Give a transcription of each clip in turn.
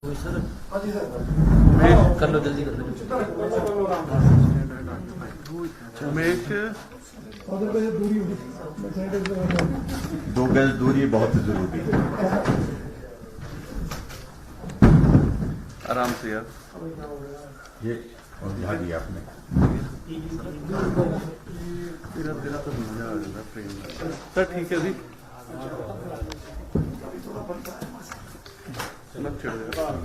Sir Umesh कर लो, जल्दी कर लो। उमेश 2 गज दूरी बहुत जरूरी है। आराम से यार। ये और ध्यान दिया आपने। तेरा तेरा तो मजा आ जाएगा प्रेम में। सर ठीक है अभी मत छेड़ो यार।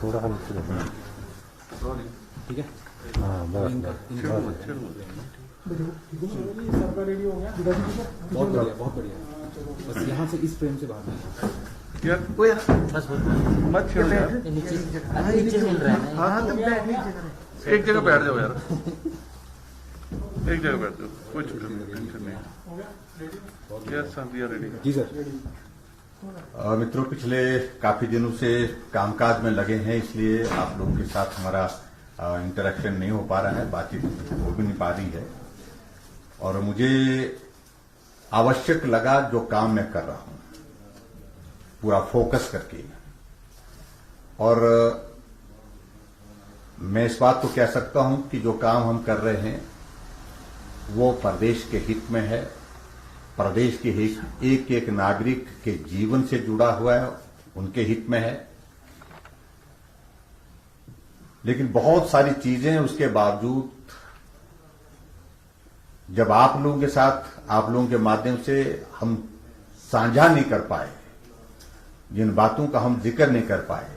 थोड़ा हम ठीक है। हाँ बस छेड़ो मत छेड़ो मत। बहुत बढ़िया, बहुत बढ़िया। बस यहाँ से इस फ्रेम से बाहर नहीं। यार बस मत छेड़ो यार। ये नीचे हिल रहा है ना। एक जगह बैठ जाओ यार। एक जगह बैठ जाओ, कुछ टेंशन नहीं। Yes sir we are ready. जी सर। मित्रों, पिछले काफी दिनों से कामकाज में लगे हैं, इसलिए आप लोगों के साथ हमारा इंटरेक्शन नहीं हो पा रहा है, बातचीत हो भी नहीं पा रही है। और मुझे आवश्यक लगा जो काम मैं कर रहा हूं पूरा फोकस करके। और मैं इस बात को कह सकता हूं कि जो काम हम कर रहे हैं वो प्रदेश के हित में है, प्रदेश के एक एक नागरिक के जीवन से जुड़ा हुआ है, उनके हित में है। लेकिन बहुत सारी चीजें उसके बावजूद जब आप लोगों के साथ, आप लोगों के माध्यम से हम साझा नहीं कर पाए, जिन बातों का हम जिक्र नहीं कर पाए,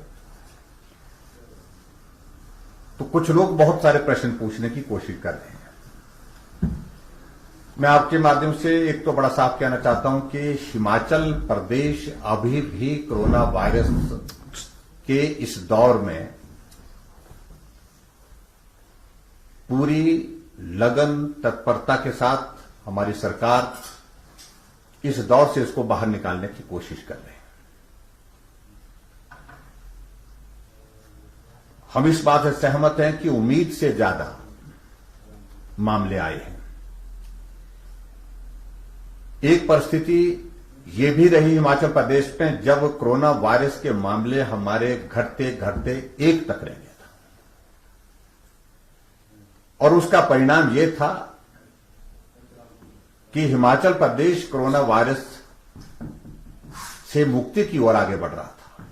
तो कुछ लोग बहुत सारे प्रश्न पूछने की कोशिश कर रहे हैं। मैं आपके माध्यम से एक तो बड़ा साफ कहना चाहता हूं कि हिमाचल प्रदेश अभी भी कोरोना वायरस के इस दौर में पूरी लगन तत्परता के साथ हमारी सरकार इस दौर से इसको बाहर निकालने की कोशिश कर रही है। हम इस बात से सहमत हैं कि उम्मीद से ज्यादा मामले आए हैं। एक परिस्थिति ये भी रही हिमाचल प्रदेश में जब कोरोना वायरस के मामले हमारे घटते घटते 1 तक रह गया था, और उसका परिणाम ये था कि हिमाचल प्रदेश कोरोना वायरस से मुक्ति की ओर आगे बढ़ रहा था।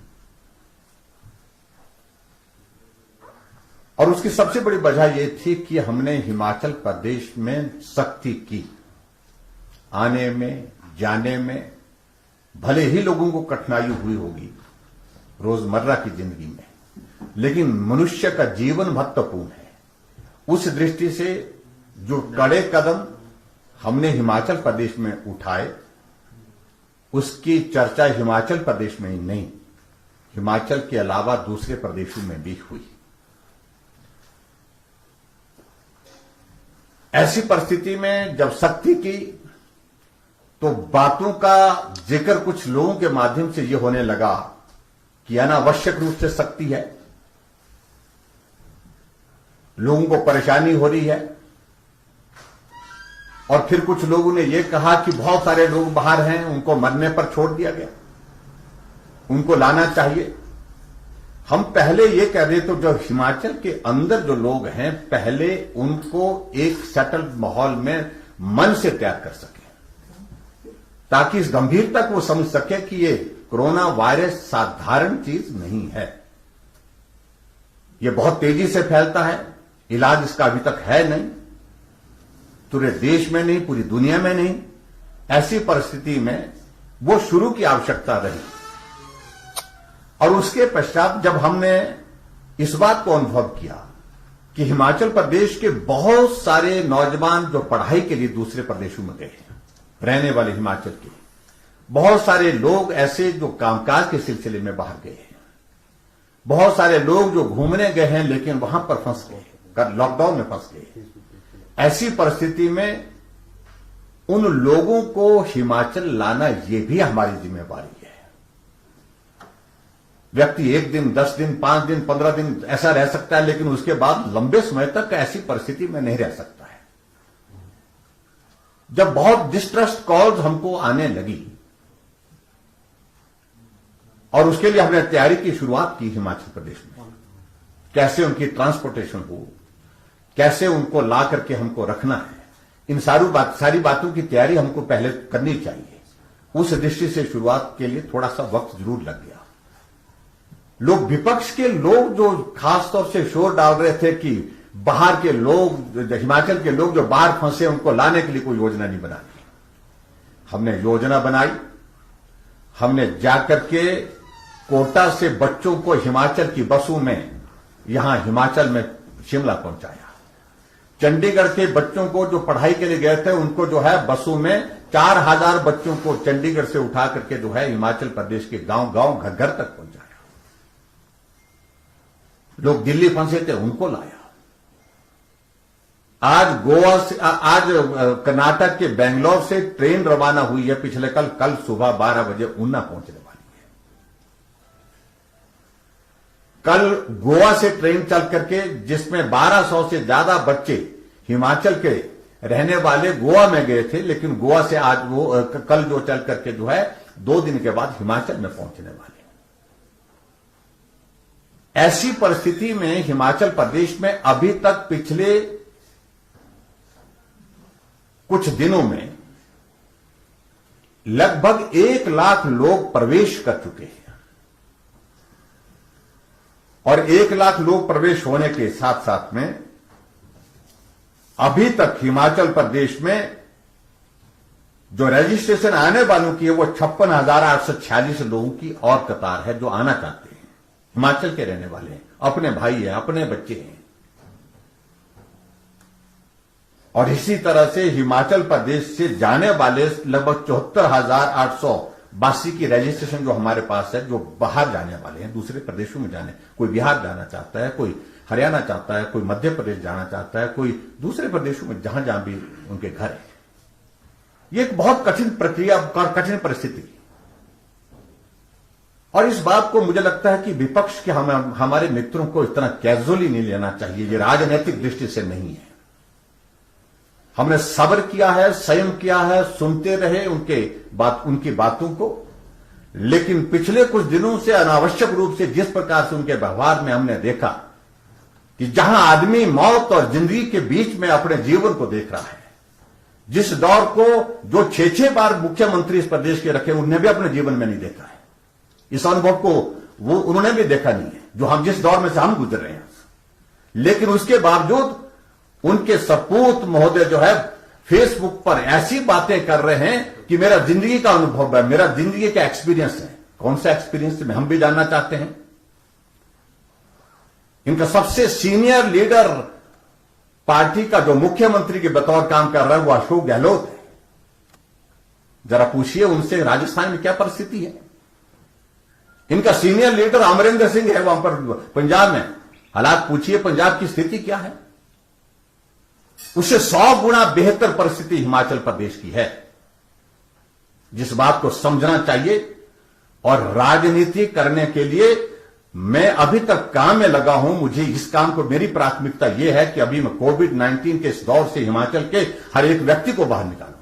और उसकी सबसे बड़ी वजह यह थी कि हमने हिमाचल प्रदेश में सख्ती की। आने में जाने में भले ही लोगों को कठिनाई हुई होगी रोजमर्रा की जिंदगी में, लेकिन मनुष्य का जीवन महत्वपूर्ण है। उस दृष्टि से जो कड़े कदम हमने हिमाचल प्रदेश में उठाए, उसकी चर्चा हिमाचल प्रदेश में ही नहीं, हिमाचल के अलावा दूसरे प्रदेशों में भी हुई। ऐसी परिस्थिति में जब सख्ती की तो बातों का जिक्र कुछ लोगों के माध्यम से यह होने लगा कि अनावश्यक रूप से सख्ती है, लोगों को परेशानी हो रही है। और फिर कुछ लोगों ने यह कहा कि बहुत सारे लोग बाहर हैं, उनको मरने पर छोड़ दिया गया, उनको लाना चाहिए। हम पहले ये कह रहे थे जो हिमाचल के अंदर जो लोग हैं, पहले उनको एक सेटल्ड माहौल में मन से तैयार कर सके, ताकि इस गंभीरता को समझ सके कि ये कोरोना वायरस साधारण चीज नहीं है, ये बहुत तेजी से फैलता है, इलाज इसका अभी तक है नहीं, पूरे देश में नहीं, पूरी दुनिया में नहीं। ऐसी परिस्थिति में वो शुरू की आवश्यकता रही। और उसके पश्चात जब हमने इस बात को अनुभव किया कि हिमाचल प्रदेश के बहुत सारे नौजवान जो पढ़ाई के लिए दूसरे प्रदेशों में गए हैं, रहने वाले हिमाचल के बहुत सारे लोग ऐसे जो कामकाज के सिलसिले में बाहर गए हैं, बहुत सारे लोग जो घूमने गए हैं लेकिन वहां पर फंस गए, लॉकडाउन में फंस गए। ऐसी परिस्थिति में उन लोगों को हिमाचल लाना यह भी हमारी जिम्मेवारी है। व्यक्ति 1 दिन, 10 दिन, 5 दिन, 15 दिन ऐसा रह सकता है, लेकिन उसके बाद लंबे समय तक ऐसी परिस्थिति में नहीं रह सकता है। जब बहुत डिस्ट्रेस्ड कॉल्स हमको आने लगी और उसके लिए हमने तैयारी की शुरुआत की हिमाचल प्रदेश में, कैसे उनकी ट्रांसपोर्टेशन हो, कैसे उनको ला करके हमको रखना है, इन सारी बातों की तैयारी हमको पहले करनी चाहिए। उस दृष्टि से शुरुआत के लिए थोड़ा सा वक्त जरूर लग गया। लोग, विपक्ष के लोग जो खासतौर से शोर डाल रहे थे कि बाहर के लोग, हिमाचल के लोग जो बाहर फंसे उनको लाने के लिए कोई योजना नहीं बनाई। हमने योजना बनाई, हमने जाकर के कोटा से बच्चों को हिमाचल की बसों में यहां हिमाचल में शिमला पहुंचाया। चंडीगढ़ के बच्चों को जो पढ़ाई के लिए गए थे उनको जो है बसों में 4000 बच्चों को चंडीगढ़ से उठा करके जो है हिमाचल प्रदेश के गांव-गांव, घर-घर तक पहुंचाया। लोग दिल्ली फंसे थे, उनको लाया। आज गोवा से, आज कर्नाटक के बेंगलोर से ट्रेन रवाना हुई है पिछले कल सुबह 12 बजे ऊना पहुंचने वाली है। कल गोवा से ट्रेन चल करके जिसमें 1200 से ज्यादा बच्चे हिमाचल के रहने वाले गोवा में गए थे, लेकिन गोवा से आज वो कल जो चल करके जो है 2 दिन के बाद हिमाचल में पहुंचने वाले। ऐसी परिस्थिति में हिमाचल प्रदेश में अभी तक पिछले कुछ दिनों में लगभग 1 लाख लोग प्रवेश कर चुके हैं, और 1 लाख लोग प्रवेश होने के साथ साथ में अभी तक हिमाचल प्रदेश में जो रजिस्ट्रेशन आने वालों की है वो 56,846 लोगों की और कतार है जो आना चाहते हैं, हिमाचल के रहने वाले हैं, अपने भाई हैं, अपने बच्चे हैं। और इसी तरह से हिमाचल प्रदेश से जाने वाले लगभग 74,882 की रजिस्ट्रेशन जो हमारे पास है, जो बाहर जाने वाले हैं, दूसरे प्रदेशों में जाने, कोई बिहार जाना चाहता है, कोई हरियाणा चाहता है, कोई मध्य प्रदेश जाना चाहता है, कोई दूसरे प्रदेशों में जहां जहां भी उनके घर है। ये एक बहुत कठिन प्रक्रिया, कठिन परिस्थिति। और इस बात को मुझे लगता है कि विपक्ष के हमारे मित्रों को इतना कैजुअली नहीं लेना चाहिए। ये राजनीतिक दृष्टि से नहीं है। हमने सब्र किया है, संयम किया है, सुनते रहे उनकी बातों को, लेकिन पिछले कुछ दिनों से अनावश्यक रूप से जिस प्रकार से उनके व्यवहार में हमने देखा कि जहां आदमी मौत और जिंदगी के बीच में अपने जीवन को देख रहा है, जिस दौर को जो 6-6 बार मुख्यमंत्री इस प्रदेश के रखे उन्हें भी अपने जीवन में नहीं देखा है, इस अनुभव को वो उन्होंने भी देखा नहीं है जो हम जिस दौर में से हम गुजर रहे हैं। लेकिन उसके बावजूद उनके सपूत महोदय जो है फेसबुक पर ऐसी बातें कर रहे हैं कि मेरा जिंदगी का अनुभव है, मेरा जिंदगी का एक्सपीरियंस है। कौन सा एक्सपीरियंस में हम भी जानना चाहते हैं। इनका सबसे सीनियर लीडर पार्टी का जो मुख्यमंत्री के बतौर काम कर रहा है वो अशोक गहलोत है। जरा पूछिए उनसे राजस्थान में क्या परिस्थिति है। इनका सीनियर लीडर अमरिंदर सिंह है वहां पर पंजाब में, हालात पूछिए पंजाब की स्थिति क्या है। उससे 100 गुना बेहतर परिस्थिति हिमाचल प्रदेश की है, जिस बात को समझना चाहिए। और राजनीति करने के लिए मैं अभी तक काम में लगा हूं। मुझे इस काम को, मेरी प्राथमिकता यह है कि अभी मैं कोविड-19 के इस दौर से हिमाचल के हर एक व्यक्ति को बाहर निकालूं।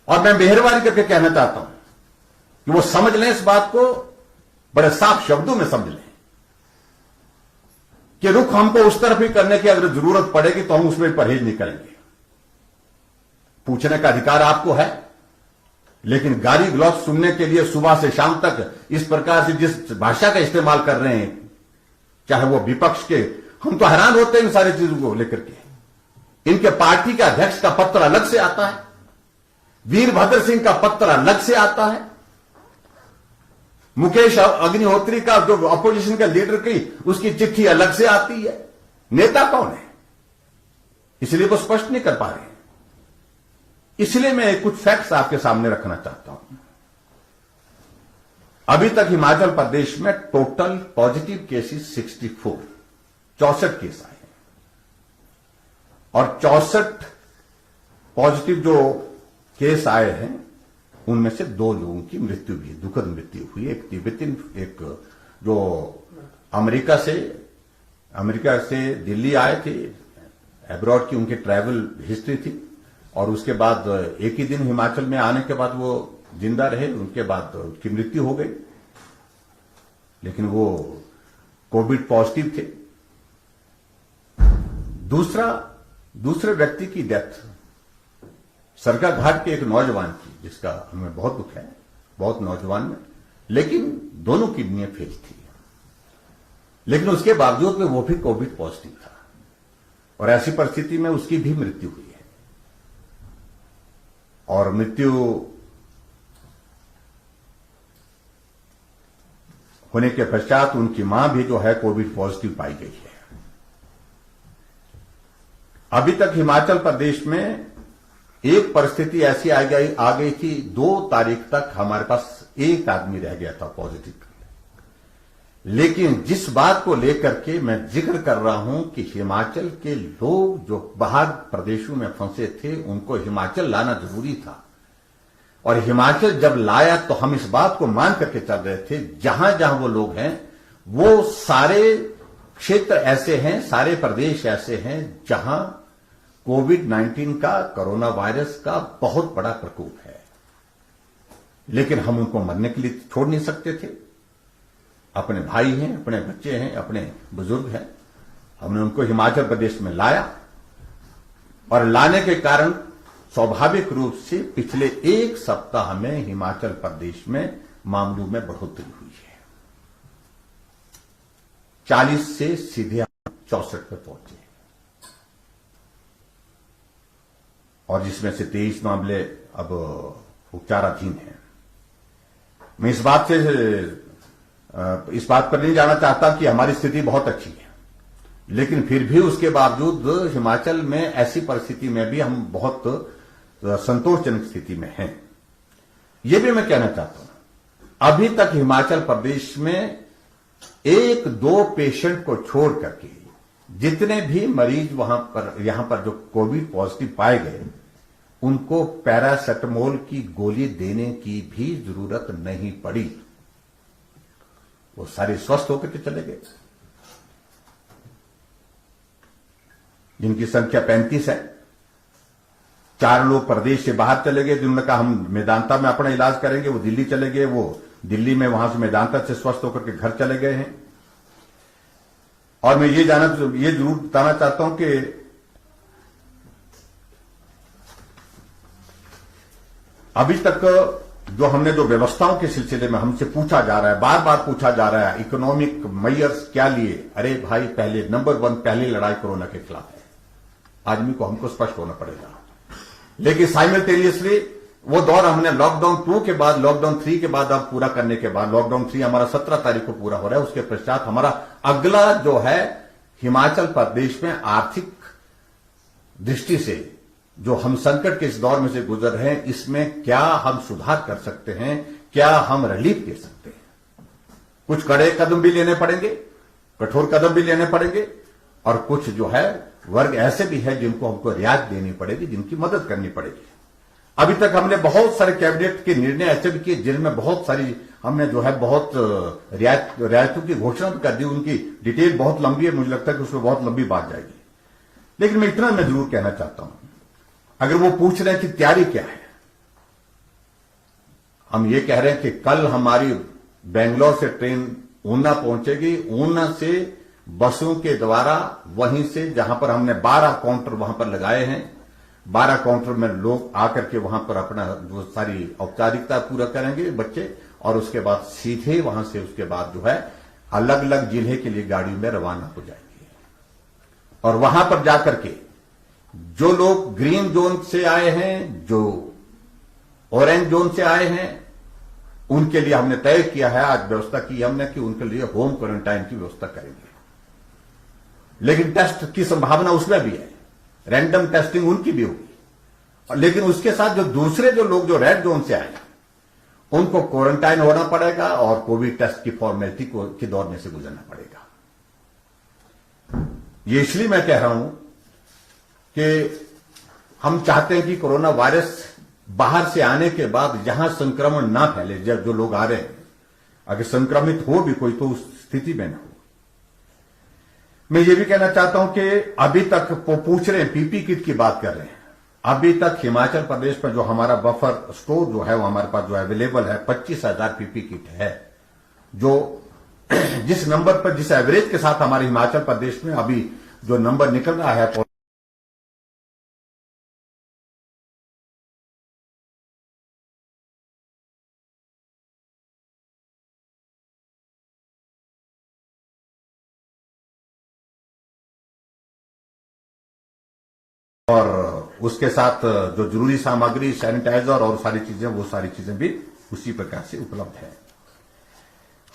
और मैं मेहरबानी करके कहना चाहता हूं कि वो समझ लें, इस बात को बड़े साफ शब्दों में समझ लें कि रुख हमको उस तरफ ही करने की अगर जरूरत पड़ेगी तो हम उसमें परहेज नहीं करेंगे। पूछने का अधिकार आपको है, लेकिन गाली गलौज सुनने के लिए सुबह से शाम तक इस प्रकार से जिस भाषा का इस्तेमाल कर रहे हैं, चाहे वो विपक्ष के, हम तो हैरान होते हैं इन सारी चीजों को लेकर के। इनके पार्टी के अध्यक्ष का पत्र अलग से आता है, वीरभद्र सिंह का पत्र अलग से आता है, मुकेश अग्निहोत्री का जो अपोजिशन का लीडर की उसकी चिट्ठी अलग से आती है। नेता कौन है, इसलिए वो स्पष्ट नहीं कर पा रहे। इसलिए मैं कुछ फैक्ट्स आपके सामने रखना चाहता हूं। अभी तक हिमाचल प्रदेश में टोटल पॉजिटिव केसेस 64 केस आए हैं, और 64 पॉजिटिव जो केस आए हैं उनमें से 2 लोगों की मृत्यु भी, दुखद मृत्यु हुई। एक तिब्बतिन, एक जो अमेरिका से दिल्ली आए थे, एब्रॉड की उनकी ट्रैवल हिस्ट्री थी, और उसके बाद एक ही दिन हिमाचल में आने के बाद वो जिंदा रहे, उनके बाद उनकी मृत्यु हो गई, लेकिन वो कोविड पॉजिटिव थे। दूसरे व्यक्ति की डेथ सरका घाट के एक नौजवान की, जिसका हमें बहुत दुख है, बहुत नौजवान में, लेकिन दोनों किडनियां फेल थी, लेकिन उसके बावजूद में वो भी कोविड पॉजिटिव था और ऐसी परिस्थिति में उसकी भी मृत्यु हुई है। और मृत्यु होने के पश्चात उनकी मां भी जो है कोविड पॉजिटिव पाई गई है। अभी तक हिमाचल प्रदेश में एक परिस्थिति ऐसी आ गई थी, 2 तारीख तक हमारे पास एक आदमी रह गया था पॉजिटिव। लेकिन जिस बात को लेकर के मैं जिक्र कर रहा हूं कि हिमाचल के लोग जो बाहर प्रदेशों में फंसे थे, उनको हिमाचल लाना जरूरी था, और हिमाचल जब लाया तो हम इस बात को मान करके चल रहे थे, जहां जहां वो लोग हैं, वो सारे क्षेत्र ऐसे हैं, सारे प्रदेश ऐसे हैं जहां कोविड-19 का, कोरोना वायरस का बहुत बड़ा प्रकोप है। लेकिन हम उनको मरने के लिए छोड़ नहीं सकते थे। अपने भाई हैं, अपने बच्चे हैं, अपने बुजुर्ग हैं, हमने उनको हिमाचल प्रदेश में लाया, और लाने के कारण स्वाभाविक रूप से पिछले 1 सप्ताह में हिमाचल प्रदेश में मामलों में बढ़ोतरी हुई है। 40 से सीधे 64 पे पहुंचे, और जिसमें से 23 मामले अब उपचाराधीन हैं। मैं इस बात पर नहीं जाना चाहता कि हमारी स्थिति बहुत अच्छी है, लेकिन फिर भी उसके बावजूद हिमाचल में ऐसी परिस्थिति में भी हम बहुत संतोषजनक स्थिति में हैं। यह भी मैं कहना चाहता हूं, अभी तक हिमाचल प्रदेश में 1-2 पेशेंट को छोड़ करके जितने भी मरीज यहां पर जो कोविड पॉजिटिव पाए गए, उनको पैरासेटामोल की गोली देने की भी जरूरत नहीं पड़ी। वो सारे स्वस्थ होकर के चले गए। जिनकी संख्या 35 है, 4 लोग प्रदेश से बाहर चले गए, जिन्होंने कहा हम मेदांता में अपना इलाज करेंगे, वो दिल्ली चले गए, वो दिल्ली में वहां से मेदांता से स्वस्थ होकर के घर चले गए हैं। और मैं ये जरूर बताना चाहता हूं कि अभी तक जो हमने जो व्यवस्थाओं के सिलसिले में हमसे पूछा जा रहा है, बार बार पूछा जा रहा है, इकोनॉमिक मेजर्स क्या लिए? अरे भाई, पहले नंबर 1 पहली लड़ाई कोरोना के खिलाफ है, आदमी को हमको स्पष्ट होना पड़ेगा। लेकिन साइमल्टेनियसली वो दौर हमने लॉकडाउन 2 के बाद, लॉकडाउन 3 के बाद अब पूरा करने के बाद, लॉकडाउन 3 हमारा 17 तारीख को पूरा हो रहा है, उसके पश्चात हमारा अगला जो है हिमाचल प्रदेश में आर्थिक दृष्टि से जो हम संकट के इस दौर में से गुजर रहे हैं, इसमें क्या हम सुधार कर सकते हैं, क्या हम रिलीफ दे सकते हैं। कुछ कड़े कदम भी लेने पड़ेंगे, कठोर कदम भी लेने पड़ेंगे, और कुछ जो है वर्ग ऐसे भी है जिनको हमको रियायत देनी पड़ेगी, जिनकी मदद करनी पड़ेगी। अभी तक हमने बहुत सारे कैबिनेट के निर्णय ऐसे भी किए जिनमें बहुत सारी हमने जो है बहुत रियायतों की घोषणा कर दी। उनकी डिटेल बहुत लंबी है, मुझे लगता है कि उसमें बहुत लंबी बात जाएगी। लेकिन मैं इतना जरूर कहना चाहता हूं, अगर वो पूछ रहे हैं कि तैयारी क्या है, हम ये कह रहे हैं कि कल हमारी बेंगलोर से ट्रेन ऊना पहुंचेगी, ऊना से बसों के द्वारा वहीं से जहां पर हमने 12 काउंटर वहां पर लगाए हैं, 12 काउंटर में लोग आकर के वहां पर अपना जो सारी औपचारिकता पूरा करेंगे बच्चे, और उसके बाद सीधे वहां से उसके बाद जो है अलग अलग जिले के लिए गाड़ी में रवाना हो जाएंगे। और वहां पर जाकर के जो लोग ग्रीन जोन से आए हैं, जो ऑरेंज जोन से आए हैं, उनके लिए हमने तय किया है, आज व्यवस्था की हमने कि उनके लिए होम क्वारंटाइन की व्यवस्था करेंगे। लेकिन टेस्ट की संभावना उसमें भी है, रैंडम टेस्टिंग उनकी भी होगी। लेकिन उसके साथ जो दूसरे जो लोग जो रेड जोन से आए, उनको क्वारंटाइन होना पड़ेगा और कोविड टेस्ट की फॉर्मेलिटी के दौर में से गुजरना पड़ेगा। ये इसलिए मैं कह रहा हूं कि हम चाहते हैं कि कोरोना वायरस बाहर से आने के बाद जहां संक्रमण ना फैले, जब जो लोग आ रहे हैं अगर संक्रमित हो भी कोई तो उस स्थिति में ना हो। मैं ये भी कहना चाहता हूं कि अभी तक वो पूछ रहे हैं, पीपी किट की बात कर रहे हैं, अभी तक हिमाचल प्रदेश में जो हमारा बफर स्टोर जो है वो हमारे पास जो अवेलेबल है 25,000 पीपी किट है, जो जिस नंबर पर, जिस एवरेज के साथ हमारे हिमाचल प्रदेश में अभी जो नंबर निकल रहा है और उसके साथ जो जरूरी सामग्री, सैनिटाइजर और सारी चीजें, वो सारी चीजें भी उसी प्रकार से उपलब्ध है।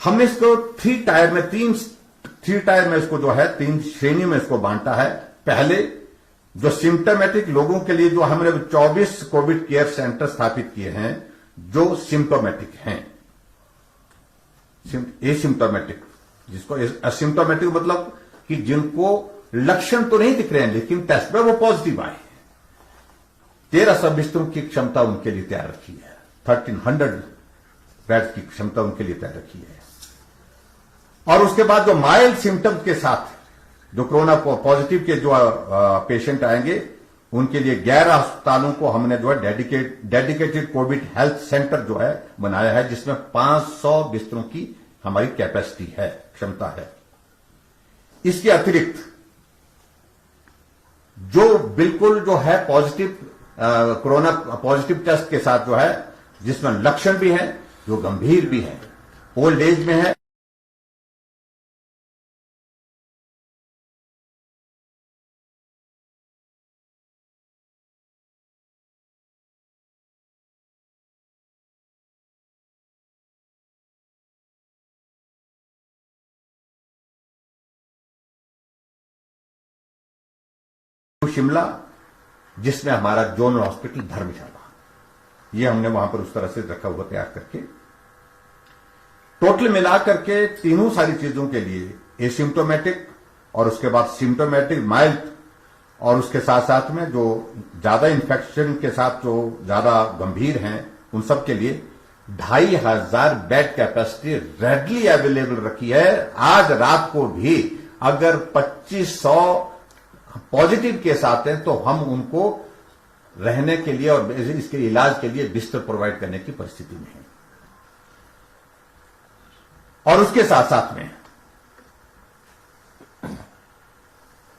हमने इसको थ्री टायर में इसको जो है 3 श्रेणी में इसको बांटा है। पहले जो सिम्टोमेटिक लोगों के लिए जो हमने 24 कोविड केयर सेंटर स्थापित किए हैं, जो सिम्टोमेटिक हैं, एसिम्टोमेटिक, जिसको असिम्टोमेटिक मतलब कि जिनको लक्षण तो नहीं दिख रहे हैं लेकिन टेस्ट में वो पॉजिटिव आए, 1300 बिस्तरों की क्षमता उनके लिए तैयार रखी है, 1300 बेड की क्षमता उनके लिए तैयार रखी है। और उसके बाद जो माइल्ड सिम्टम्स के साथ जो कोरोना पॉजिटिव के जो पेशेंट आएंगे, उनके लिए 11 अस्पतालों को हमने जो है डेडिकेटेड कोविड हेल्थ सेंटर जो है बनाया है, जिसमें 500 बिस्तरों की हमारी कैपेसिटी है, क्षमता है। इसके अतिरिक्त जो बिल्कुल जो है पॉजिटिव कोरोना पॉजिटिव टेस्ट के साथ जो है, जिसमें लक्षण भी है, जो गंभीर भी है, ओल्ड एज में है, शिमला, जिसमें हमारा जोनल हॉस्पिटल धर्मशाला, ये हमने वहां पर उस तरह से रखा हुआ तैयार करके, टोटल मिलाकर के तीनों सारी चीजों के लिए एसिम्टोमेटिक और उसके बाद सिम्टोमेटिक माइल्ड और उसके साथ साथ में जो ज्यादा इंफेक्शन के साथ जो ज्यादा गंभीर हैं, उन सब के लिए 2,500 बेड कैपेसिटी रेडली अवेलेबल रखी है। आज रात को भी अगर 2500 पॉजिटिव केस आते हैं तो हम उनको रहने के लिए और इसके इलाज के लिए बिस्तर प्रोवाइड करने की परिस्थिति में है। और उसके साथ साथ में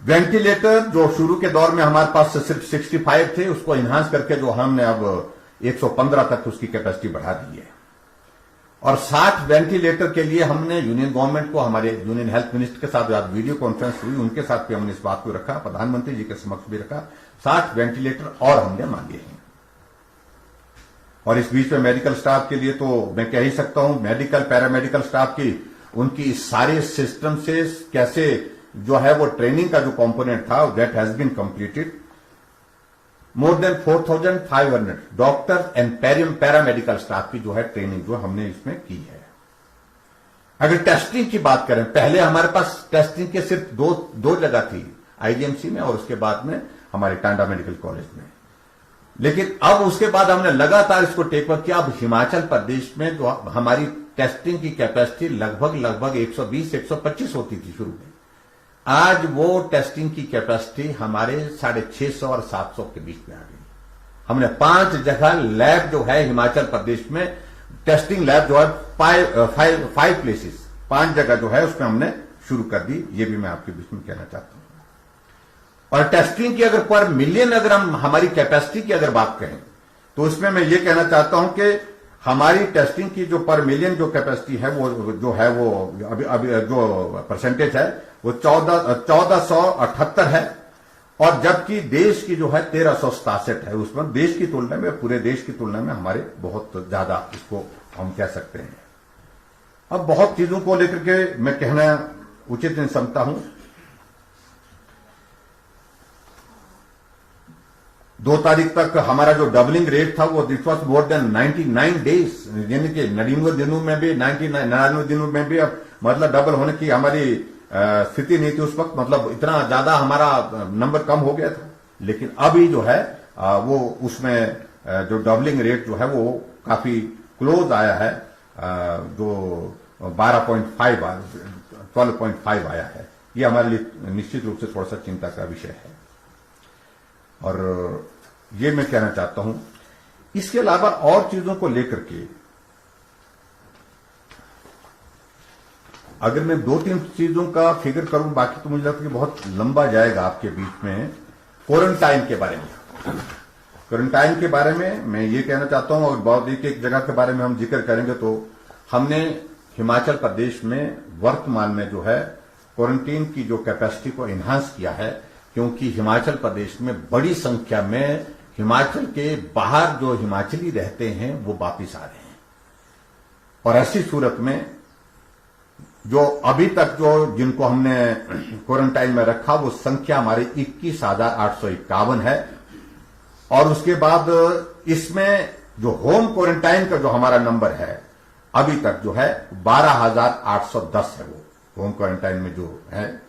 वेंटिलेटर जो शुरू के दौर में हमारे पास सिर्फ 65 थे, उसको इन्हांस करके जो हमने अब 115 तक उसकी कैपेसिटी बढ़ा दी है। और 60 वेंटिलेटर के लिए हमने यूनियन गवर्नमेंट को, हमारे यूनियन हेल्थ मिनिस्टर के साथ आज वीडियो कॉन्फ्रेंस हुई, उनके साथ भी हमने इस बात को रखा, प्रधानमंत्री जी के समक्ष भी रखा, 60 वेंटिलेटर और हमने मांगे हैं। और इस बीच में मेडिकल स्टाफ के लिए तो मैं कह ही सकता हूं, मेडिकल पैरामेडिकल स्टाफ की उनकी सारे सिस्टम से कैसे जो है वो ट्रेनिंग का जो कंपोनेंट था, that has been completed. More than 4,500 doctor and paramedical staff की जो है ट्रेनिंग जो हमने इसमें की है। अगर टेस्टिंग की बात करें, पहले हमारे पास टेस्टिंग के सिर्फ दो जगह थी, आईजीएमसी में और उसके बाद में हमारे टांडा मेडिकल कॉलेज में। लेकिन अब उसके बाद हमने लगातार इसको टेकअप किया। अब हिमाचल प्रदेश में जो हमारी टेस्टिंग की कैपेसिटी लगभग 120-125 होती थी शुरू में, आज वो टेस्टिंग की कैपेसिटी हमारे 650 और 700 के बीच में आ गई। हमने 5 जगह लैब जो है हिमाचल प्रदेश में, टेस्टिंग लैब जो है 5 प्लेसेस, 5 जगह जो है उसमें हमने शुरू कर दी। ये भी मैं आपके बीच में कहना चाहता हूं। और टेस्टिंग की अगर पर मिलियन अगर हम हमारी कैपेसिटी की अगर बात करें, तो उसमें मैं ये कहना चाहता हूं कि हमारी टेस्टिंग की जो पर मिलियन जो कैपेसिटी है वो जो है वो अभी जो परसेंटेज है वो 1478 है, और जबकि देश की जो है 1367 है। उसमें देश की तुलना में, पूरे देश की तुलना में हमारे बहुत ज्यादा इसको हम कह सकते हैं। अब बहुत चीजों को लेकर के मैं कहना उचित नहीं समझता हूं। 2 तारीख तक हमारा जो डबलिंग रेट था वो it was more than 99 days, यानी कि 99 दिनों में भी 99 दिनों में भी अब मतलब डबल होने की हमारी स्थिति नहीं थी उस वक्त। मतलब इतना ज्यादा हमारा नंबर कम हो गया था। लेकिन अभी जो है वो उसमें जो डबलिंग रेट जो है वो काफी क्लोज आया है, जो 12.5 आया है। ये हमारे लिए निश्चित रूप से थोड़ा सा चिंता का विषय है। और ये मैं कहना चाहता हूं। इसके अलावा और चीजों को लेकर के अगर मैं 2-3 चीजों का फिगर करूं, बाकी तो मुझे लगता है कि बहुत लंबा जाएगा आपके बीच में। क्वारंटाइन के बारे में, क्वारंटाइन के बारे में मैं ये कहना चाहता हूं, और बहुत एक जगह के बारे में हम जिक्र करेंगे तो हमने हिमाचल प्रदेश में वर्तमान में जो है क्वारंटीन की जो कैपेसिटी को एनहांस किया है, क्योंकि हिमाचल प्रदेश में बड़ी संख्या में हिमाचल के बाहर जो हिमाचली रहते हैं वो वापिस आ रहे हैं। और ऐसी सूरत में जो अभी तक जो जिनको हमने क्वारंटाइन में रखा वो संख्या हमारी 21,851 है। और उसके बाद इसमें जो होम क्वारंटाइन का जो हमारा नंबर है अभी तक जो है 12,810 है, वो होम क्वारंटाइन में जो है।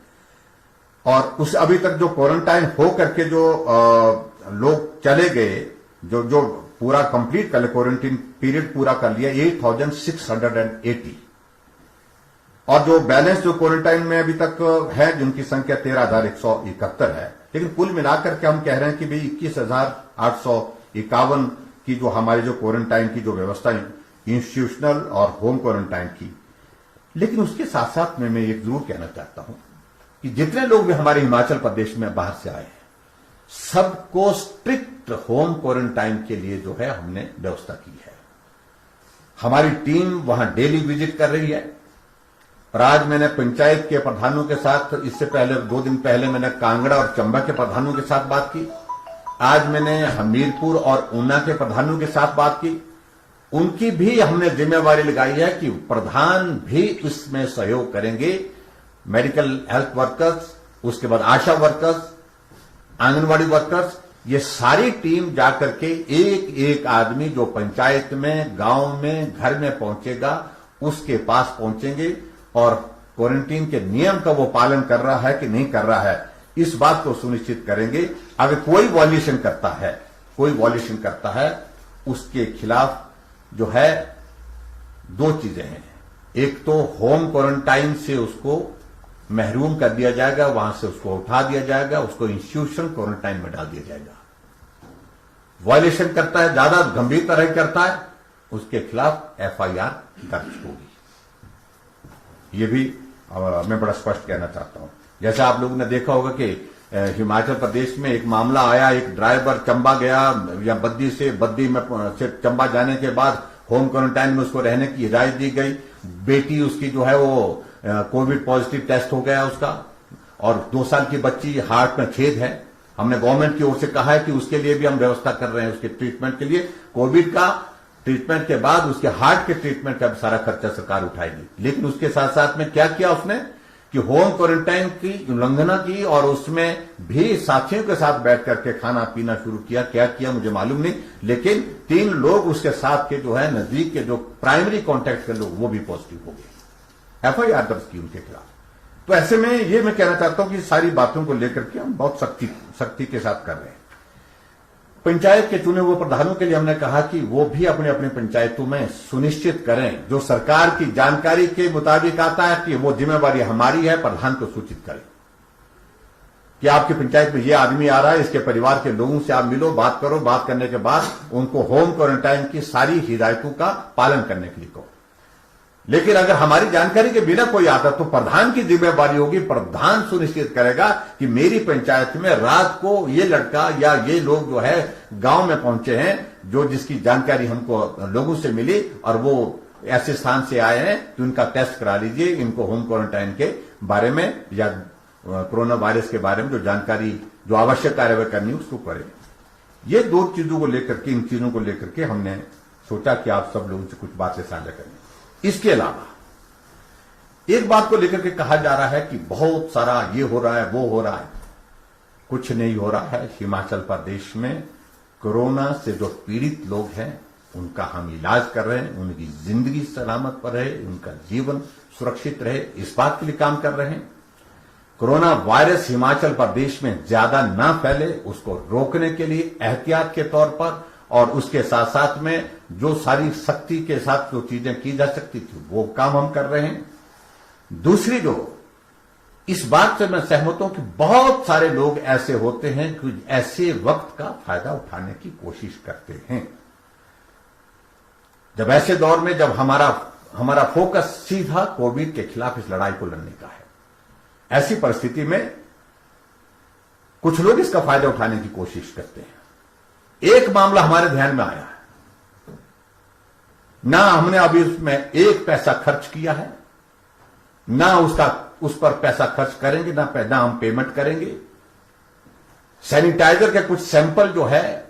और उस अभी तक जो क्वारंटाइन हो करके जो लोग चले गए, जो पूरा कंप्लीट कर क्वारंटीन पीरियड पूरा कर लिया 8,680। और जो बैलेंस जो क्वारंटाइन में अभी तक है जिनकी संख्या 13,171 है। लेकिन कुल मिलाकर के हम कह रहे हैं कि भाई 21,851 की जो हमारी जो क्वारंटाइन की जो व्यवस्था इंस्टीट्यूशनल और होम क्वारंटाइन की। लेकिन उसके साथ साथ में मैं एक जरूर कहना चाहता हूं कि जितने लोग भी हमारे हिमाचल प्रदेश में बाहर से आए हैं सबको स्ट्रिक्ट होम क्वारंटाइन के लिए जो है हमने व्यवस्था की है। हमारी टीम वहां डेली विजिट कर रही है। और आज मैंने पंचायत के प्रधानों के साथ, इससे पहले 2 दिन पहले मैंने कांगड़ा और चंबा के प्रधानों के साथ बात की। आज मैंने हमीरपुर और ऊना के प्रधानों के साथ बात की। उनकी भी हमने जिम्मेवारी लगाई है कि प्रधान भी इसमें सहयोग करेंगे। मेडिकल हेल्थ वर्कर्स, उसके बाद आशा वर्कर्स, आंगनवाड़ी वर्कर्स, ये सारी टीम जाकर के एक एक आदमी जो पंचायत में, गांव में, घर में पहुंचेगा उसके पास पहुंचेंगे और क्वारंटीन के नियम का वो पालन कर रहा है कि नहीं कर रहा है इस बात को सुनिश्चित करेंगे। अगर कोई वॉल्यूशन करता है उसके खिलाफ जो है 2 चीजें हैं। एक तो होम क्वारंटाइन से उसको महरूम कर दिया जाएगा, वहां से उसको उठा दिया जाएगा, उसको इंस्टीट्यूशन क्वारंटाइन में डाल दिया जाएगा। वॉल्यूशन करता है, ज्यादा गंभीर तरह करता है, उसके खिलाफ FIR दर्ज होगी। ये भी मैं बड़ा स्पष्ट कहना चाहता हूं। जैसे आप लोगों ने देखा होगा कि हिमाचल प्रदेश में एक मामला आया, एक ड्राइवर चंबा गया या बद्दी में चंबा जाने के बाद होम क्वारंटाइन में उसको रहने की हिदायत दी गई। बेटी उसकी जो है वो कोविड पॉजिटिव टेस्ट हो गया उसका, और 2 साल की बच्ची हार्ट में छेद है। हमने गवर्नमेंट की ओर से कहा है कि उसके लिए भी हम व्यवस्था कर रहे हैं, उसके ट्रीटमेंट के लिए। कोविड का ट्रीटमेंट के बाद उसके हार्ट के ट्रीटमेंट का सारा खर्चा सरकार उठाएगी। लेकिन उसके साथ साथ में क्या किया उसने कि होम क्वारंटाइन की उल्लंघना की और उसमें भी साथियों के साथ बैठ करके खाना पीना शुरू किया। क्या किया मुझे मालूम नहीं, लेकिन 3 लोग उसके साथ के जो है नजदीक के जो प्राइमरी कॉन्टैक्ट के लोग वो भी पॉजिटिव हो गए। FIR दर्ज की उनके खिलाफ। तो ऐसे में ये मैं कहना चाहता हूं कि सारी बातों को लेकर के हम बहुत सख्ती के साथ कर रहे हैं। पंचायत के चुने हुए प्रधानों के लिए हमने कहा कि वो भी अपने अपने पंचायतों में सुनिश्चित करें, जो सरकार की जानकारी के मुताबिक आता है कि वो जिम्मेवारी हमारी है, प्रधान को सूचित करें कि आपकी पंचायत में ये आदमी आ रहा है, इसके परिवार के लोगों से आप मिलो, बात करो। बात करने के बाद उनको होम क्वारंटाइन की सारी हिदायतों का पालन करने के लिए कहो। लेकिन अगर हमारी जानकारी के बिना कोई आता तो प्रधान की जिम्मेवारी होगी। प्रधान सुनिश्चित करेगा कि मेरी पंचायत में रात को ये लड़का या ये लोग जो है गांव में पहुंचे हैं, जो जिसकी जानकारी हमको लोगों से मिली और वो ऐसे स्थान से आए हैं, तो इनका टेस्ट करा लीजिए। इनको होम क्वारंटाइन के बारे में या कोरोना वायरस के बारे में जो जानकारी, जो आवश्यक कार्रवाई करनी है उसको करें। ये 2 चीजों को लेकर के, इन चीजों को लेकर के हमने सोचा कि आप सब लोगों से कुछ बातें साझा करें। इसके अलावा एक बात को लेकर के कहा जा रहा है कि बहुत सारा ये हो रहा है, वो हो रहा है। कुछ नहीं हो रहा है। हिमाचल प्रदेश में कोरोना से जो पीड़ित लोग हैं उनका हम इलाज कर रहे हैं, उनकी जिंदगी सलामत पर रहे, उनका जीवन सुरक्षित रहे, इस बात के लिए काम कर रहे हैं। कोरोना वायरस हिमाचल प्रदेश में ज्यादा ना फैले उसको रोकने के लिए एहतियात के तौर पर और उसके साथ साथ में जो सारी सख्ती के साथ जो चीजें की जा सकती थी वो काम हम कर रहे हैं। दूसरी जो इस बात से मैं सहमत हूं कि बहुत सारे लोग ऐसे होते हैं कि ऐसे वक्त का फायदा उठाने की कोशिश करते हैं। जब ऐसे दौर में जब हमारा फोकस सीधा कोविड के खिलाफ इस लड़ाई को लड़ने का है, ऐसी परिस्थिति में कुछ लोग इसका फायदा उठाने की कोशिश करते हैं। एक मामला हमारे ध्यान में आया है, ना हमने अभी उसमें एक पैसा खर्च किया है, ना उस पर पैसा खर्च करेंगे, ना हम पेमेंट करेंगे। सैनिटाइजर के कुछ सैंपल जो है,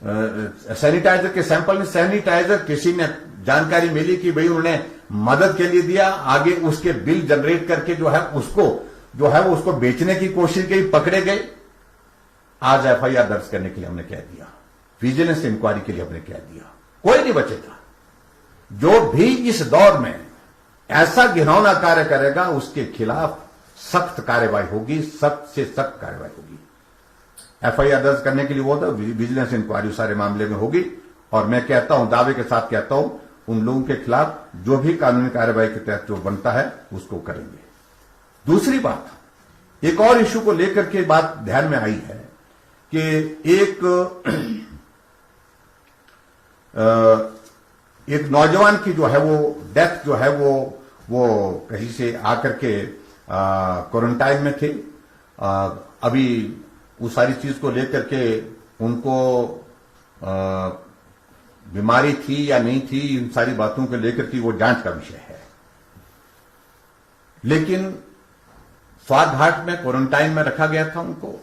सैनिटाइजर के सैंपल में सैनिटाइजर किसी ने जानकारी मिली कि भाई उन्होंने मदद के लिए दिया, आगे उसके बिल जनरेट करके उसको बेचने की कोशिश की, पकड़े गए। आज एफआईआर दर्ज करने के लिए हमने कह दिया, विजिलेंस इंक्वायरी के लिए हमने कह दिया, कोई नहीं बचेगा। जो भी इस दौर में ऐसा घिनौना कार्य करेगा उसके खिलाफ सख्त कार्रवाई होगी, सख्त से सख्त कार्रवाई होगी। एफआईआर दर्ज करने के लिए वो विजिलेंस इंक्वायरी सारे मामले में होगी, और मैं कहता हूं, दावे के साथ कहता हूं, उन लोगों के खिलाफ जो भी कानूनी कार्रवाई के तहत जो बनता है उसको करेंगे। दूसरी बात, एक और इश्यू को लेकर के बात ध्यान में आई है कि एक नौजवान की जो है वो डेथ जो है वो कहीं से आकर के क्वारंटाइन में थे। अभी उस सारी चीज को लेकर के उनको बीमारी थी या नहीं थी, इन सारी बातों को लेकर के वो जांच का विषय है। लेकिन स्वारघाट में क्वारंटाइन में रखा गया था उनको,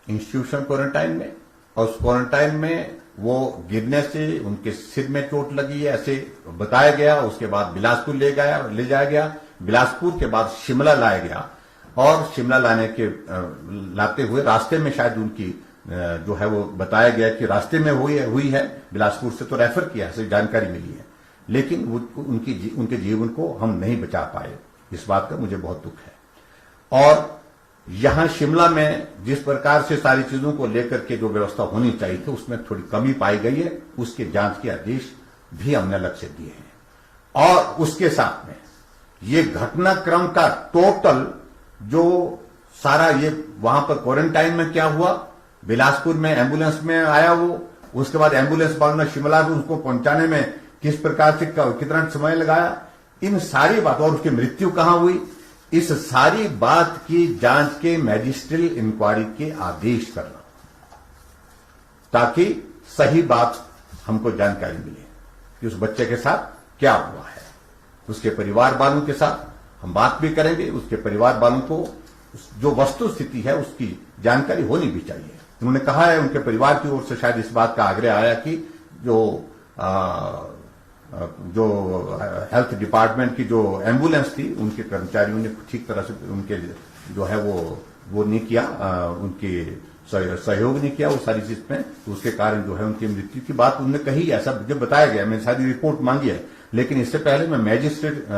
इंस्टीट्यूशन क्वारंटाइन में, और उस क्वारंटाइन में वो गिरने से उनके सिर में चोट लगी है ऐसे बताया गया। उसके बाद बिलासपुर ले जाया गया, बिलासपुर के बाद शिमला लाया गया, और शिमला लाते हुए रास्ते में शायद उनकी जो है वो बताया गया कि रास्ते में हुई है, बिलासपुर से तो रेफर किया, ऐसी जानकारी मिली है। लेकिन उनके जीवन को हम नहीं बचा पाए, इस बात का मुझे बहुत दुख है। और यहां शिमला में जिस प्रकार से सारी चीजों को लेकर के जो व्यवस्था होनी चाहिए थी उसमें थोड़ी कमी पाई गई है, उसके जांच के आदेश भी हमने अलग से दिए हैं। और उसके साथ में ये घटनाक्रम का टोटल जो सारा ये वहां पर क्वारंटाइन में क्या हुआ, बिलासपुर में एम्बुलेंस में आया वो, उसके बाद एम्बुलेंस वालों ने शिमला में उसको पहुंचाने में किस प्रकार से कितना समय लगाया, इन सारी बातों, और उसकी मृत्यु कहां हुई, इस सारी बात की जांच के मैजिस्ट्रियल इंक्वायरी के आदेश करना, ताकि सही बात हमको जानकारी मिले कि उस बच्चे के साथ क्या हुआ है। उसके परिवार वालों के साथ हम बात भी करेंगे, उसके परिवार वालों को जो वस्तु स्थिति है उसकी जानकारी होनी भी चाहिए। उन्होंने कहा है, उनके परिवार की ओर से शायद इस बात का आग्रह आया कि जो हेल्थ डिपार्टमेंट की जो एम्बुलेंस थी उनके कर्मचारियों ने ठीक तरह से उनके जो है वो नहीं किया, उनके सहयोग नहीं किया वो सारी चीज में, तो उसके कारण जो है उनकी मृत्यु की बात उन्होंने कही, ऐसा मुझे बताया गया। मैंने सारी रिपोर्ट मांगी है, लेकिन इससे पहले मैं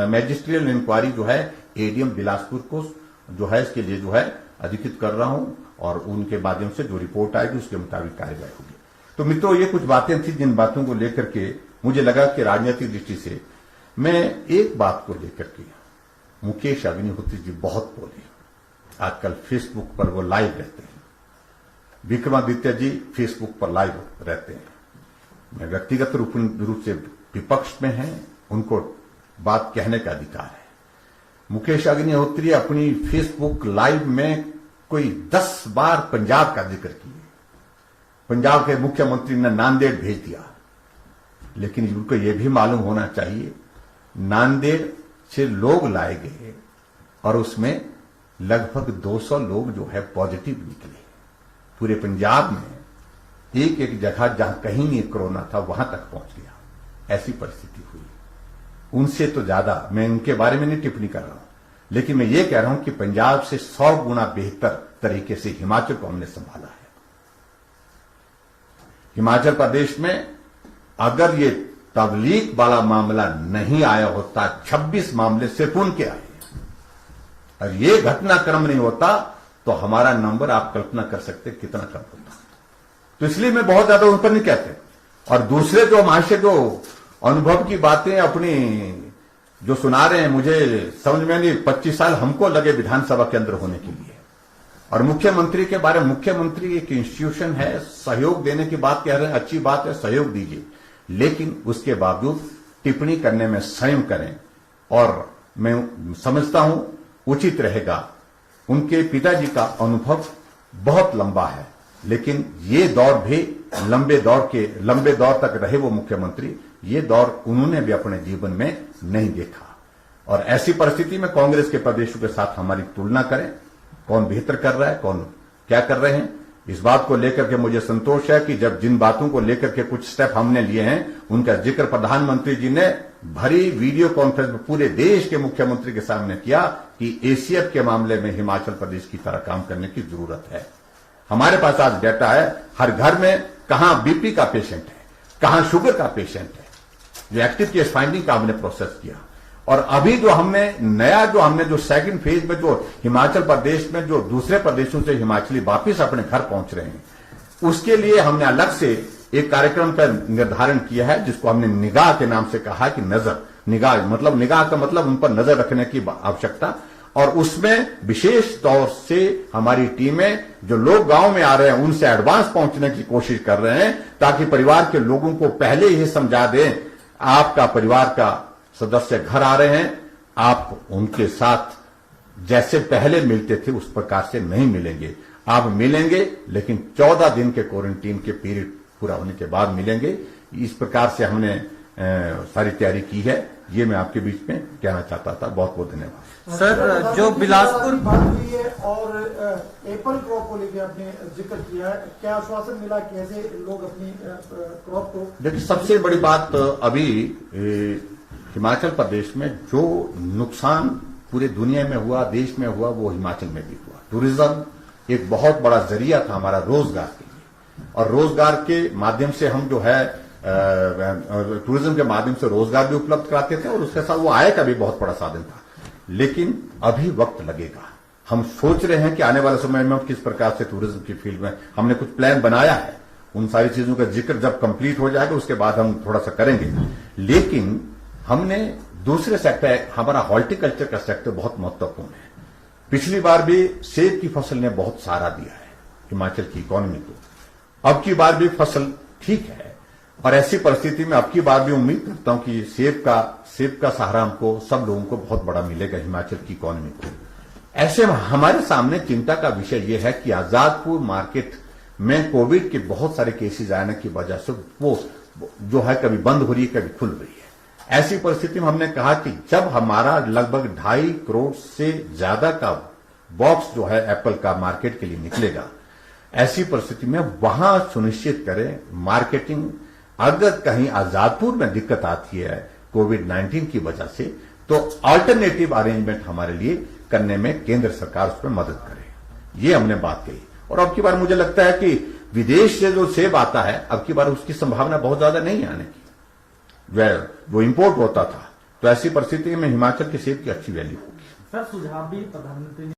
मैजिस्ट्रियल इंक्वायरी जो है एडीएम बिलासपुर को जो है इसके लिए जो है अधिकृत कर रहा हूं, और उनके माध्यम से जो रिपोर्ट आएगी उसके मुताबिक कार्रवाई होगी। तो मित्रों, ये कुछ बातें थी जिन बातों को लेकर के मुझे लगा कि राजनीतिक दृष्टि से मैं एक बात को लेकर के, मुकेश अग्निहोत्री जी बहुत बोले, आजकल फेसबुक पर वो लाइव रहते हैं, विक्रमादित्य जी फेसबुक पर लाइव रहते हैं। मैं व्यक्तिगत रूप से विपक्ष में हैं, उनको बात कहने का अधिकार है। मुकेश अग्निहोत्री अपनी फेसबुक लाइव में कोई 10 बार पंजाब का जिक्र किए, पंजाब के मुख्यमंत्री ने नांदेड़ भेज दिया, लेकिन उनको यह भी मालूम होना चाहिए नांदेड़ से लोग लाए गए और उसमें लगभग 200 लोग जो है पॉजिटिव निकले। पूरे पंजाब में एक एक जगह जहां कहीं नहीं कोरोना था वहां तक पहुंच गया, ऐसी परिस्थिति हुई। उनसे तो ज्यादा मैं उनके बारे में नहीं टिप्पणी कर रहा हूं, लेकिन मैं ये कह रहा हूं कि पंजाब से 100 गुना बेहतर तरीके से हिमाचल को हमने संभाला है। हिमाचल प्रदेश में अगर ये तबलीग वाला मामला नहीं आया होता, 26 मामले सिर्फ उनके आए, और ये घटनाक्रम नहीं होता तो हमारा नंबर आप कल्पना कर सकते कितना कम होता। तो इसलिए मैं बहुत ज्यादा उन पर नहीं कहते। और दूसरे जो महाशय जो अनुभव की बातें अपनी जो सुना रहे हैं मुझे समझ में नहीं। 25 साल हमको लगे विधानसभा के अंदर होने के लिए, और मुख्यमंत्री के बारे में, मुख्यमंत्री एक इंस्टीट्यूशन है, सहयोग देने की बात कह रहे हैं, अच्छी बात है, सहयोग दीजिए, लेकिन उसके बावजूद टिप्पणी करने में संयम करें। और मैं समझता हूं उचित रहेगा, उनके पिताजी का अनुभव बहुत लंबा है, लेकिन ये दौर भी लंबे दौर तक रहे वो मुख्यमंत्री, ये दौर उन्होंने भी अपने जीवन में नहीं देखा। और ऐसी परिस्थिति में कांग्रेस के प्रदेशों के साथ हमारी तुलना करें, कौन बेहतर कर रहा है, कौन क्या कर रहे हैं, इस बात को लेकर के मुझे संतोष है कि जब जिन बातों को लेकर के कुछ स्टेप हमने लिए हैं, उनका जिक्र प्रधानमंत्री जी ने भरी वीडियो कॉन्फ्रेंस में पूरे देश के मुख्यमंत्री के सामने किया कि एसीएफ के मामले में हिमाचल प्रदेश की तरह काम करने की जरूरत है। हमारे पास आज डेटा है, हर घर में कहां बीपी का पेशेंट है, कहां शुगर का पेशेंट है, जो एक्टिव केस फाइंडिंग का हमने प्रोसेस किया। और अभी जो हमने जो सेकंड फेज में जो हिमाचल प्रदेश में जो दूसरे प्रदेशों से हिमाचली वापिस अपने घर पहुंच रहे हैं, उसके लिए हमने अलग से एक कार्यक्रम का निर्धारण किया है, जिसको हमने निगाह के नाम से कहा कि निगाह का मतलब उन पर नजर रखने की आवश्यकता। और उसमें विशेष तौर से हमारी टीमें जो लोग गांव में आ रहे हैं उनसे एडवांस पहुंचने की कोशिश कर रहे हैं, ताकि परिवार के लोगों को पहले ही समझा दें, आपका परिवार का सदस्य घर आ रहे हैं, आप उनके साथ जैसे पहले मिलते थे उस प्रकार से नहीं मिलेंगे, आप मिलेंगे लेकिन 14 दिन के क्वारंटीन के पीरियड पूरा होने के बाद मिलेंगे। इस प्रकार से हमने सारी तैयारी की है, ये मैं आपके बीच में कहना चाहता था। बहुत बहुत धन्यवाद। सर, जो बिलासपुर बात हुई है और एप्पल क्रॉप को लेकर आपने जिक्र किया है, क्या आश्वासन मिला, कैसे लोग अपनी क्रॉप को? देखिए, सबसे बड़ी बात अभी हिमाचल प्रदेश में जो नुकसान पूरे दुनिया में हुआ, देश में हुआ, वो हिमाचल में भी हुआ। टूरिज्म एक बहुत बड़ा जरिया था हमारा रोजगार के लिए, और रोजगार के माध्यम से हम जो है टूरिज्म के माध्यम से रोजगार भी उपलब्ध कराते थे, और उसके साथ वो आय का भी बहुत बड़ा साधन था। लेकिन अभी वक्त लगेगा। हम सोच रहे हैं कि आने वाले समय में किस प्रकार से टूरिज्म की फील्ड में हमने कुछ प्लान बनाया है, उन सारी चीजों का जिक्र जब कंप्लीट हो जाएगा उसके बाद हम थोड़ा सा करेंगे। लेकिन हमने दूसरे सेक्टर, हमारा हॉर्टिकल्चर का सेक्टर बहुत महत्वपूर्ण है। पिछली बार भी सेब की फसल ने बहुत सहारा दिया है हिमाचल की इकोनॉमी को, अब की बार भी फसल ठीक है, और ऐसी परिस्थिति में अब की बार भी उम्मीद करता हूं कि सेब का सहारा हमको, सब लोगों को बहुत बड़ा मिलेगा हिमाचल की इकोनॉमी को। ऐसे में हमारे सामने चिंता का विषय यह है कि आजादपुर मार्केट में कोविड के बहुत सारे केसेस आने की वजह से वो जो है कभी बंद हो रही है, कभी खुल रही है। ऐसी परिस्थिति में हमने कहा कि जब हमारा लगभग 2.5 करोड़ से ज्यादा का बॉक्स जो है एप्पल का मार्केट के लिए निकलेगा, ऐसी परिस्थिति में वहां सुनिश्चित करें मार्केटिंग। अगर कहीं आजादपुर में दिक्कत आती है कोविड-19 की वजह से, तो अल्टरनेटिव अरेंजमेंट हमारे लिए करने में केंद्र सरकार उस पर मदद करे, ये हमने बात कही। और अब की बार मुझे लगता है कि विदेश से जो सेब आता है, अब की बार उसकी संभावना बहुत ज्यादा नहीं आने की, वो इंपोर्ट होता था। तो ऐसी परिस्थिति में हिमाचल के सेब की अच्छी वैल्यू होगी। सर, सुझाव भी प्रधानमंत्री